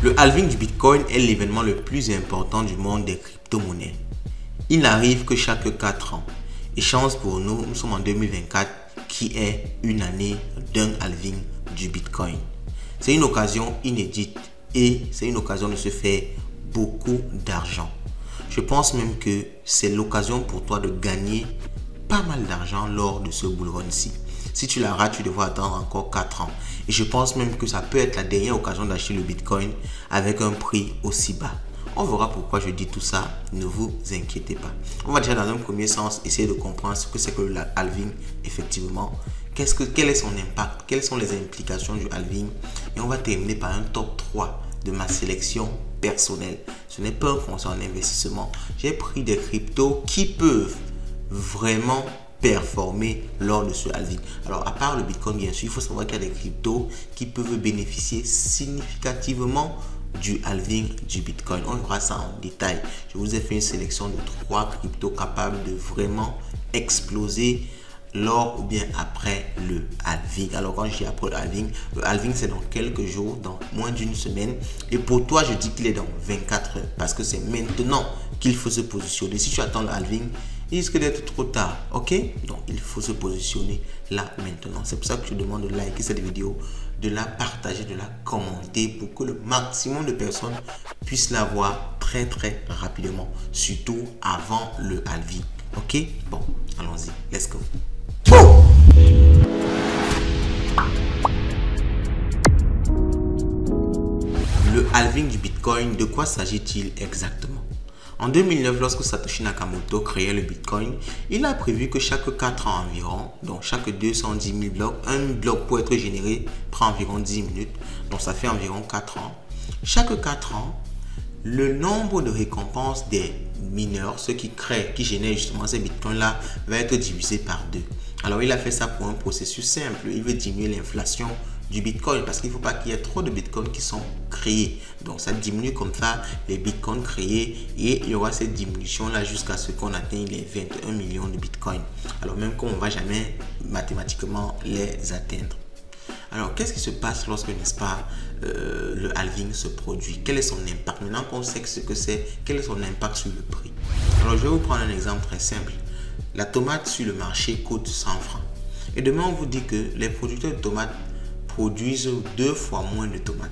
Le halving du Bitcoin est l'événement le plus important du monde des crypto-monnaies. Il n'arrive que chaque 4 ans. Et chance pour nous, nous sommes en 2024 qui est une année d'un halving du Bitcoin. C'est une occasion inédite et c'est une occasion de se faire beaucoup d'argent. Je pense même que c'est l'occasion pour toi de gagner pas mal d'argent lors de ce bull run-ci. Si tu la rates, tu devras attendre encore 4 ans. Et je pense même que ça peut être la dernière occasion d'acheter le Bitcoin avec un prix aussi bas. On verra pourquoi je dis tout ça, ne vous inquiétez pas. On va déjà dans un premier sens essayer de comprendre ce que c'est que le halving effectivement. Quel est son impact, quelles sont les implications du halving. Et on va terminer par un top 3 de ma sélection personnelle. Ce n'est pas un conseil en investissement. J'ai pris des cryptos qui peuvent vraiment performer lors de ce halving. Alors à part le Bitcoin bien sûr, il faut savoir qu'il y a des cryptos qui peuvent bénéficier significativement du halving du Bitcoin. On verra ça en détail. Je vous ai fait une sélection de 3 cryptos capables de vraiment exploser lors ou bien après le halving. Alors quand je dis après le halving c'est dans quelques jours, dans moins d'une semaine. Et pour toi, je dis qu'il est dans 24 heures parce que c'est maintenant qu'il faut se positionner. Si tu attends le halving, il risque d'être trop tard, ok? Donc il faut se positionner là maintenant. C'est pour ça que je demande de liker cette vidéo, de la partager, de la commenter pour que le maximum de personnes puissent la voir très rapidement, surtout avant le halving, ok? Bon, allons-y, let's go. Bon. Le halving du Bitcoin, de quoi s'agit-il exactement? En 2009, lorsque Satoshi Nakamoto créait le Bitcoin, il a prévu que chaque 4 ans environ, donc chaque 210 000 blocs, un bloc pour être généré prend environ 10 minutes, donc ça fait environ 4 ans. Chaque 4 ans, le nombre de récompenses des mineurs, ceux qui génèrent justement ces bitcoins-là, va être divisé par 2. Alors il a fait ça pour un processus simple, il veut diminuer l'inflation du Bitcoin parce qu'il ne faut pas qu'il y ait trop de Bitcoins qui sont créés. Donc ça diminue comme ça les Bitcoins créés et il y aura cette diminution là jusqu'à ce qu'on atteigne les 21 millions de Bitcoins. Alors même qu'on ne va jamais mathématiquement les atteindre. Alors qu'est-ce qui se passe lorsque, n'est-ce pas, le halving se produit? Quel est son impact? Maintenant qu'on sait ce que c'est, quel est son impact sur le prix? Alors je vais vous prendre un exemple très simple. La tomate sur le marché coûte 100 francs. Et demain on vous dit que les producteurs de tomates produisent 2 fois moins de tomates.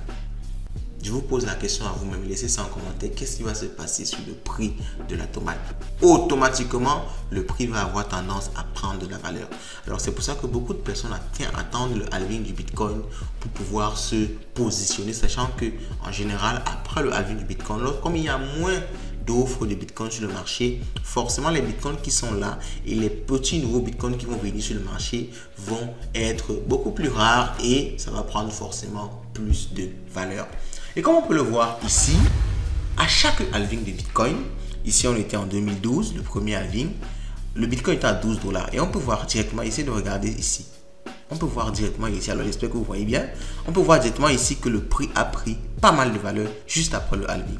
Je vous pose la question à vous-même, laissez ça en commentaire. Qu'est-ce qui va se passer sur le prix de la tomate? Automatiquement, le prix va avoir tendance à prendre de la valeur. Alors c'est pour ça que beaucoup de personnes attendent le halving du Bitcoin pour pouvoir se positionner, sachant que en général, après le halving du Bitcoin, comme il y a moins d'offres de Bitcoin sur le marché, forcément les Bitcoins qui sont là et les petits nouveaux Bitcoins qui vont venir sur le marché vont être beaucoup plus rares et ça va prendre forcément plus de valeur. Et comme on peut le voir ici, à chaque halving de Bitcoin, ici on était en 2012, le premier halving, le Bitcoin était à 12 $. Et on peut voir directement, ici de regarder ici. On peut voir directement ici, alors j'espère que vous voyez bien, on peut voir directement ici que le prix a pris pas mal de valeur juste après le halving.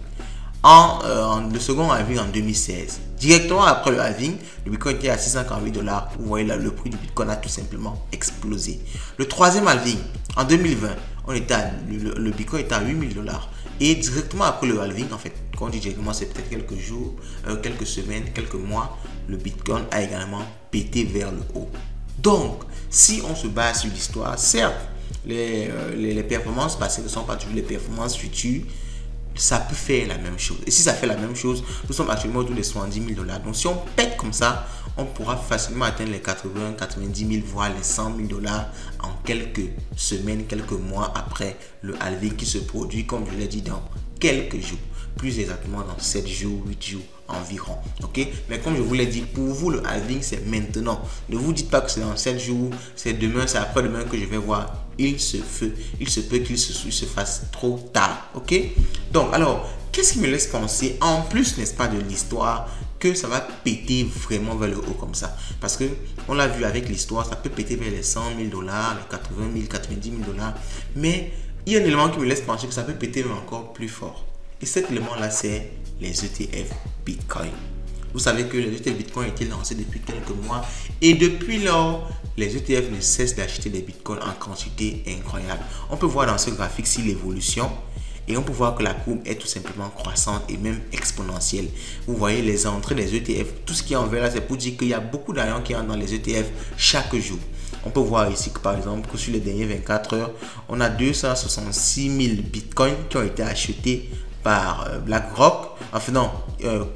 Le second halving en 2016, directement après le halving, le Bitcoin était à 648 $. Vous voyez là, le prix du Bitcoin a tout simplement explosé. Le troisième halving en 2020, le Bitcoin était à 8000 $. Et directement après le halving, en fait, quand on dit directement, c'est peut-être quelques jours, quelques semaines, quelques mois, le Bitcoin a également pété vers le haut. Donc, si on se base sur l'histoire, certes, les performances passées ne sont pas toujours les performances futures. Ça peut faire la même chose. Et si ça fait la même chose, nous sommes actuellement autour des 70 000 $. Donc si on pète comme ça, on pourra facilement atteindre les 80, 90 000, voire les 100 000 $ en quelques semaines, quelques mois après le halving qui se produit, comme je l'ai dit, dans quelques jours. Plus exactement dans 7 jours, 8 jours environ. Ok? Mais comme je vous l'ai dit, pour vous, le halving, c'est maintenant. Ne vous dites pas que c'est dans 7 jours, c'est demain, c'est après-demain que je vais voir. Il se peut qu'il se fasse trop tard. Ok? Donc, alors, qu'est-ce qui me laisse penser, en plus, n'est-ce pas, de l'histoire, que ça va péter vraiment vers le haut comme ça? Parce que, on l'a vu avec l'histoire, ça peut péter vers les 100 000 $, les 80 000, 90 000 $. Mais il y a un élément qui me laisse penser que ça peut péter encore plus fort. Et cet élément-là, c'est les ETF Bitcoin. Vous savez que les ETF Bitcoin ont été lancés depuis quelques mois et depuis lors, les ETF ne cessent d'acheter des Bitcoins en quantité incroyable. On peut voir dans ce graphique-ci l'évolution Et on peut voir que la courbe est tout simplement croissante et même exponentielle. Vous voyez les entrées des ETF, tout ce qui est en vert là, c'est pour dire qu'il y a beaucoup d'argent qui entre dans les ETF chaque jour. On peut voir ici que par exemple, que sur les dernières 24 heures, on a 266 000 bitcoins qui ont été achetés par BlackRock. Enfin non,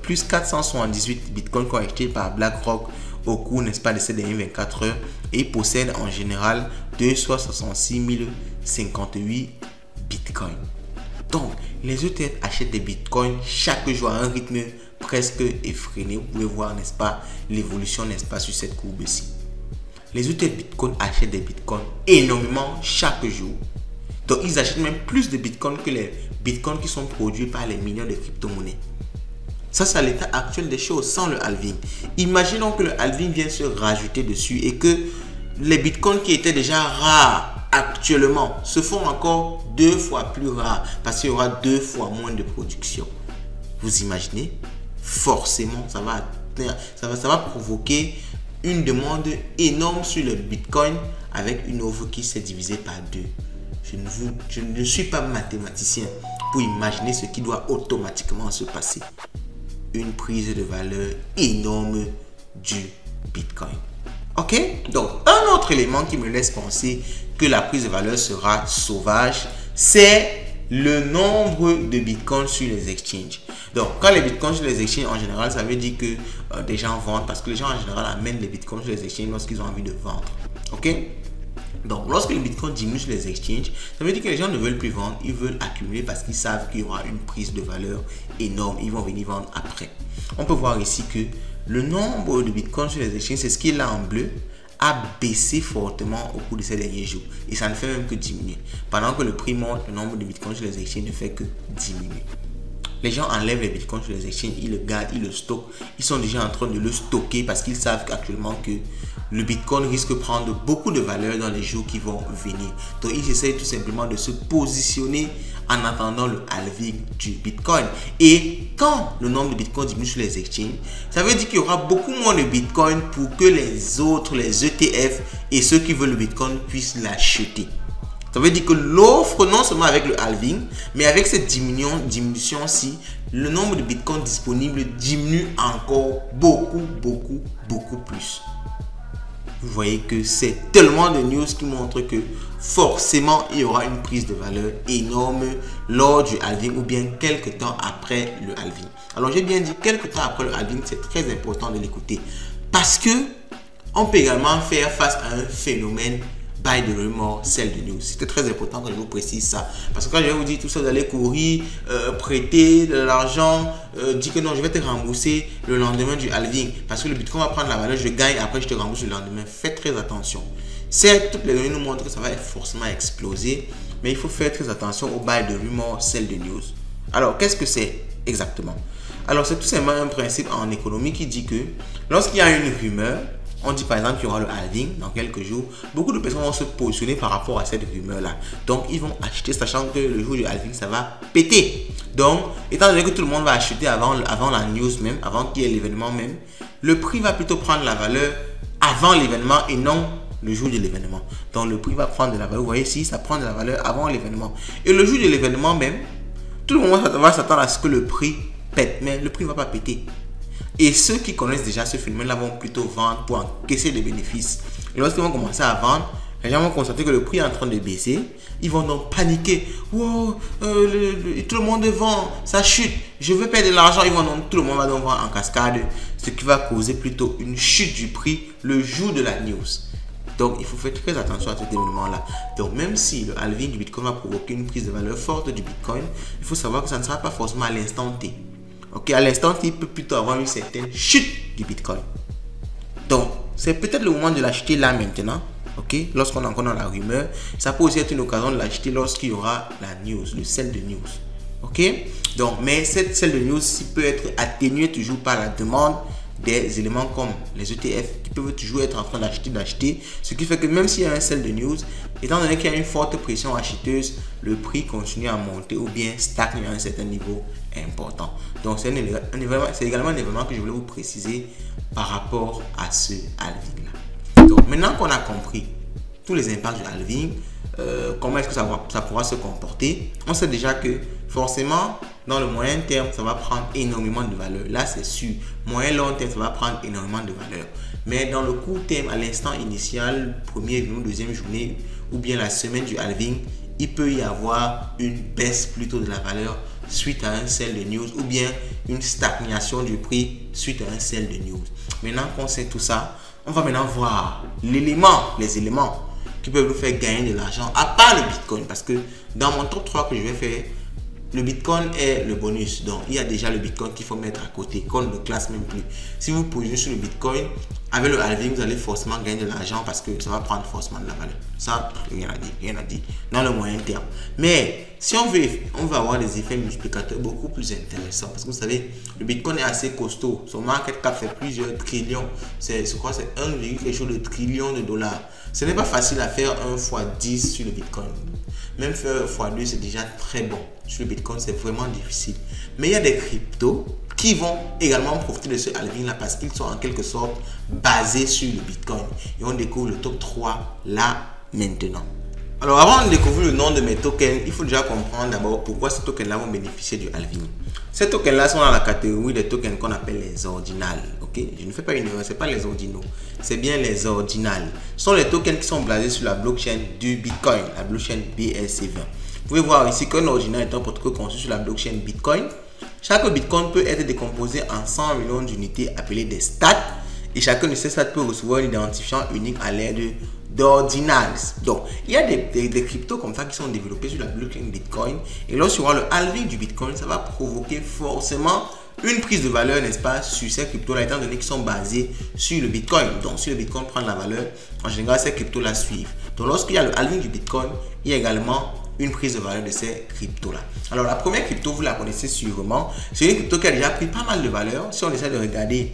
plus 478 bitcoins qui ont été achetés par BlackRock au cours, n'est-ce pas, de ces dernières 24 heures. Et ils possèdent en général 266 058 bitcoins. Donc, les ETF achètent des bitcoins chaque jour à un rythme presque effréné. Vous pouvez voir, n'est-ce pas, l'évolution, n'est-ce pas, sur cette courbe-ci. Les ETF Bitcoin achètent des bitcoins énormément chaque jour. Donc, ils achètent même plus de bitcoins que les bitcoins qui sont produits par les millions de crypto-monnaies. Ça, c'est l'état actuel des choses sans le halving. Imaginons que le halving vienne se rajouter dessus et que les bitcoins qui étaient déjà rares actuellement se font encore 2 fois plus rares parce qu'il y aura 2 fois moins de production. Vous imaginez? Forcément, ça va provoquer une demande énorme sur le bitcoin avec une offre qui s'est divisée par 2. Je ne suis pas mathématicien pour imaginer ce qui doit automatiquement se passer. Une prise de valeur énorme du bitcoin. Ok? Donc, un autre élément qui me laisse penser que la prise de valeur sera sauvage, c'est le nombre de bitcoins sur les exchanges. Donc, quand les bitcoins sur les exchanges, en général, ça veut dire que des gens vendent parce que les gens, en général, amènent les bitcoins sur les exchanges lorsqu'ils ont envie de vendre. Ok? Donc, lorsque le bitcoin diminue sur les exchanges, ça veut dire que les gens ne veulent plus vendre, ils veulent accumuler parce qu'ils savent qu'il y aura une prise de valeur énorme. Ils vont venir vendre après. On peut voir ici que le nombre de bitcoins sur les exchanges, c'est ce qui est là en bleu, a baissé fortement au cours de ces derniers jours. Et ça ne fait même que diminuer. Pendant que le prix monte, le nombre de bitcoins sur les exchanges ne fait que diminuer. Les gens enlèvent les bitcoins sur les exchanges, ils le gardent, ils le stockent. Ils sont déjà en train de le stocker parce qu'ils savent actuellement que le bitcoin risque de prendre beaucoup de valeur dans les jours qui vont venir. Donc, ils essayent tout simplement de se positionner en attendant le halving du bitcoin. Et quand le nombre de bitcoins diminue sur les exchanges, ça veut dire qu'il y aura beaucoup moins de bitcoin pour que les autres, les ETF et ceux qui veulent le bitcoin puissent l'acheter. Ça veut dire que l'offre, non seulement avec le halving, mais avec cette diminution-ci, le nombre de bitcoins disponibles diminue encore beaucoup plus. Vous voyez que c'est tellement de news qui montrent que forcément, il y aura une prise de valeur énorme lors du halving ou bien quelques temps après le halving. Alors, j'ai bien dit quelques temps après le halving, c'est très important de l'écouter parce que on peut également faire face à un phénomène buy the rumor, sell the news. C'était très important que je vous précise ça. Parce que quand je vais vous dire tout ça, vous allez courir, prêter de l'argent, dire que non, je vais te rembourser le lendemain du halving. Parce que le bitcoin va prendre la valeur, je gagne, après je te rembourse le lendemain. Faites très attention. Certes, toutes les données nous montrent que ça va forcément exploser, mais il faut faire très attention au buy the rumor, sell the news. Alors, qu'est-ce que c'est exactement? Alors, c'est tout simplement un principe en économie qui dit que lorsqu'il y a une rumeur, on dit par exemple qu'il y aura le halving dans quelques jours. Beaucoup de personnes vont se positionner par rapport à cette rumeur-là. Donc, ils vont acheter sachant que le jour du halving, ça va péter. Donc, étant donné que tout le monde va acheter avant la news même, avant qu'il y ait l'événement même, le prix va plutôt prendre la valeur avant l'événement et non le jour de l'événement. Donc, le prix va prendre de la valeur. Vous voyez ici, ça prend de la valeur avant l'événement. Et le jour de l'événement même, tout le monde va s'attendre à ce que le prix pète. Mais le prix ne va pas péter. Et ceux qui connaissent déjà ce phénomène-là vont plutôt vendre pour encaisser des bénéfices. Et lorsqu'ils vont commencer à vendre, les gens vont constater que le prix est en train de baisser. Ils vont donc paniquer. Wow, tout le monde vend, ça chute. Je veux perdre de l'argent. Tout le monde va donc vendre en cascade. Ce qui va causer plutôt une chute du prix le jour de la news. Donc, il faut faire très attention à cet événement-là. Donc, même si le halving du Bitcoin va provoquer une prise de valeur forte du Bitcoin, il faut savoir que ça ne sera pas forcément à l'instant T. Ok, à l'instant T, il peut plutôt avoir une certaine chute du Bitcoin. Donc, c'est peut-être le moment de l'acheter là maintenant. Ok, lorsqu'on est encore dans la rumeur. Ça peut aussi être une occasion de l'acheter lorsqu'il y aura la news, le sell de news. Ok, donc, mais cette sell de news peut être atténuée toujours par la demande des éléments comme les ETF qui peuvent toujours être en train d'acheter, ce qui fait que même s'il y a un sell de news, étant donné qu'il y a une forte pression acheteuse, le prix continue à monter ou bien stagne à un certain niveau important. Donc c'est également un événement que je voulais vous préciser par rapport à ce halving là. Donc maintenant qu'on a compris tous les impacts du halving, comment est-ce que ça pourra se comporter, on sait déjà que forcément, dans le moyen terme, ça va prendre énormément de valeur. Là, c'est sûr. Moyen long terme, ça va prendre énormément de valeur. Mais dans le court terme, à l'instant initial, première ou deuxième journée, ou bien la semaine du halving, il peut y avoir une baisse plutôt de la valeur suite à un sell de news ou bien une stagnation du prix suite à un sell de news. Maintenant qu'on sait tout ça, on va maintenant voir les éléments qui peuvent nous faire gagner de l'argent à part le Bitcoin. Parce que dans mon top 3 que je vais faire, le Bitcoin est le bonus. Donc, il y a déjà le Bitcoin qu'il faut mettre à côté, qu'on ne le classe même plus. Si vous posez sur le Bitcoin, avec le halving, vous allez forcément gagner de l'argent parce que ça va prendre forcément de la valeur. Ça, rien à dire, dans le moyen terme. Mais, si on veut avoir des effets multiplicateurs beaucoup plus intéressants. Parce que vous savez, le Bitcoin est assez costaud. Son market cap fait plusieurs trillions. Je crois que c'est 1, quelque chose de trillion de dollars. Ce n'est pas facile à faire 1 fois 10 sur le Bitcoin. Même faire 1 fois 2, c'est déjà très bon. Sur le Bitcoin, c'est vraiment difficile. Mais il y a des cryptos qui vont également profiter de ce halving là parce qu'ils sont en quelque sorte basés sur le Bitcoin. Et on découvre le top 3 là maintenant. Alors avant de découvrir le nom de mes tokens, il faut déjà comprendre d'abord pourquoi ces tokens là vont bénéficier du halving. Ces tokens là sont dans la catégorie des tokens qu'on appelle les ordinals. Ok, je ne fais pas une erreur, ce n'est pas les ordinaux, c'est bien les ordinals. Ce sont les tokens qui sont basés sur la blockchain du Bitcoin, la blockchain BSC20. Vous pouvez voir ici qu'un ordinal est un protocole conçu sur la blockchain Bitcoin. Chaque Bitcoin peut être décomposé en 100 millions d'unités appelées des stats. Et chacun de ces stats peut recevoir un identifiant unique à l'aide d'ordinals. Donc, il y a des cryptos comme ça qui sont développés sur la blockchain Bitcoin. Et lorsqu'il y aura le halving du Bitcoin, ça va provoquer forcément une prise de valeur, n'est-ce pas, sur ces cryptos-là, étant donné qu'ils sont basés sur le Bitcoin. Donc, si le Bitcoin prend de la valeur, en général, ces cryptos-là suivent. Donc, lorsqu'il y a le halving du Bitcoin, il y a également une prise de valeur de ces cryptos-là. Alors, la première crypto, vous la connaissez sûrement. C'est une crypto qui a déjà pris pas mal de valeur. Si on essaie de regarder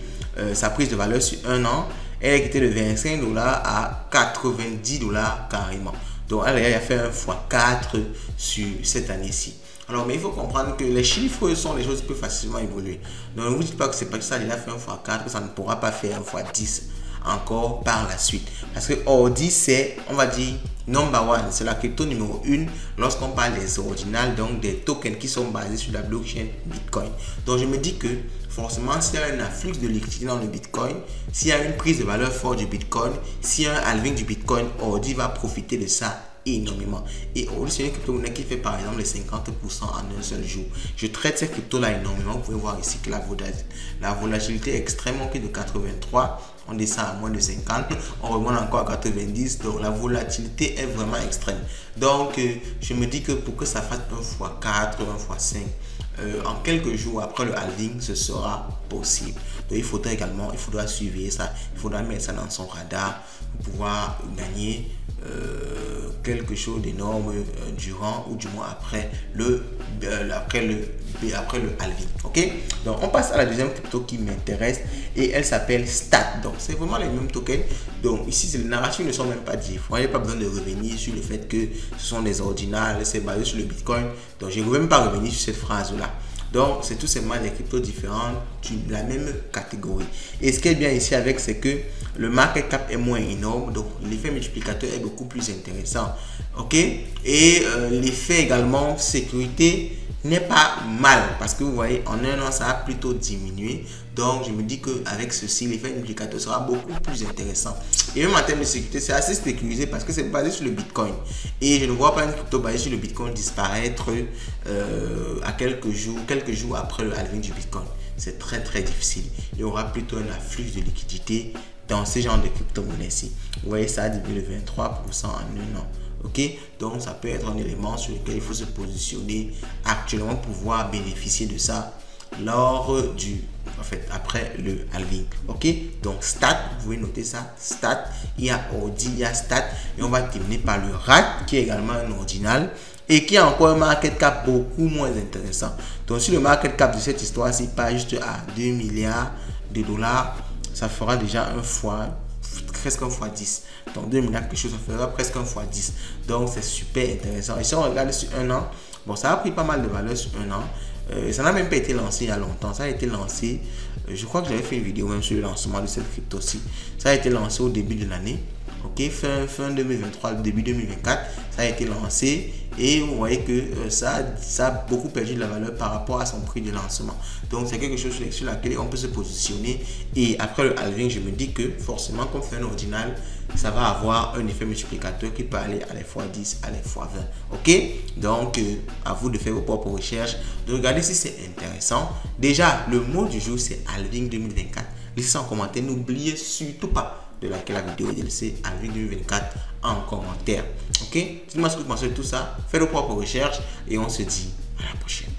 sa prise de valeur sur un an, elle est quittée de 25 $ à 90 $ carrément. Donc, elle a fait 1 fois 4 sur cette année-ci. Alors, mais il faut comprendre que les chiffres sont des choses qui peuvent facilement évoluer. Donc, ne vous dites pas que c'est parce que ça a déjà fait 1 fois 4 que ça ne pourra pas faire 1 fois 10 encore par la suite. Parce que Ordi, c'est, on va dire, number one, c'est la crypto numéro 1 lorsqu'on parle des ordinals, donc des tokens qui sont basés sur la blockchain Bitcoin. Donc, je me dis que forcément, s'il y a un afflux de liquidité dans le Bitcoin, s'il y a une prise de valeur forte du Bitcoin, s'il y a un halving du Bitcoin, Ordi va profiter de ça énormément. Et Ordi, c'est une crypto-monnaie qui fait par exemple les 50% en un seul jour. Je traite ces cryptos-là énormément. Vous pouvez voir ici que la volatilité est extrêmement de 83. On descend à moins de 50, on remonte encore à 90, donc la volatilité est vraiment extrême. Donc, je me dis que pour que ça fasse 1 fois 4, 1 fois 5, en quelques jours après le halving, ce sera possible. Donc, il faudra suivre ça, il faudra mettre ça dans son radar pour pouvoir gagner quelque chose d'énorme durant ou du moins après le halving. Ok, donc on passe à la deuxième crypto qui m'intéresse et elle s'appelle Stat. Donc c'est vraiment les mêmes tokens. Donc ici les narratifs ne sont même pas différents. Il n'y a pas besoin de revenir sur le fait que ce sont des ordinals, c'est basé sur le Bitcoin. Donc je ne vais même pas revenir sur cette phrase là. Donc c'est tout simplement des cryptos différentes de la même catégorie. Et ce qui est bien ici avec, c'est que le market cap est moins énorme, donc l'effet multiplicateur est beaucoup plus intéressant. Ok, et l'effet également sécurité n'est pas mal parce que vous voyez en un an ça a plutôt diminué. Donc je me dis qu'avec ceci l'effet multiplicateur sera beaucoup plus intéressant. Et même en termes de sécurité, c'est assez sécurisé parce que c'est basé sur le Bitcoin. Et je ne vois pas une crypto basée sur le Bitcoin disparaître à quelques jours après le halving du Bitcoin. C'est très très difficile. Il y aura plutôt un afflux de liquidité dans ce genre de crypto-monnaie-ci. Vous voyez, ça a diminué de 23% en un an. Ok, donc ça peut être un élément sur lequel il faut se positionner actuellement pour pouvoir bénéficier de ça après le halving. Ok, donc Stat, vous pouvez noter ça. Stat, il y a Ordi, il y a Stat, et on va terminer par le RAT qui est également un ordinal et qui a encore un market cap beaucoup moins intéressant. Donc si le market cap de cette histoire-ci passe juste à 2 milliards de dollars, ça fera déjà presque 1 fois 10. Donc 2 milliards quelque chose, ça fera presque 1 fois 10. Donc c'est super intéressant. Et si on regarde sur un an, bon, ça a pris pas mal de valeur sur un an. Ça n'a même pas été lancé il y a longtemps. Ça a été lancé, je crois que j'avais fait une vidéo même sur le lancement de cette crypto-ci. Ça a été lancé au début de l'année. Ok, fin 2023, début 2024, ça a été lancé et vous voyez que ça a beaucoup perdu de la valeur par rapport à son prix de lancement. Donc c'est quelque chose sur laquelle on peut se positionner. Et après le halving, je me dis que forcément, comme fait un ordinal, ça va avoir un effet multiplicateur qui peut aller à les fois 10, à les fois 20. Ok, donc à vous de faire vos propres recherches, de regarder si c'est intéressant. Déjà, le mot du jour, c'est halving 2024. Laissez en commentaire, n'oubliez surtout pas de liker la vidéo et de laisser halving 2024 en commentaire. Ok, dites-moi ce que vous pensez de tout ça, faites vos propres recherches et on se dit à la prochaine.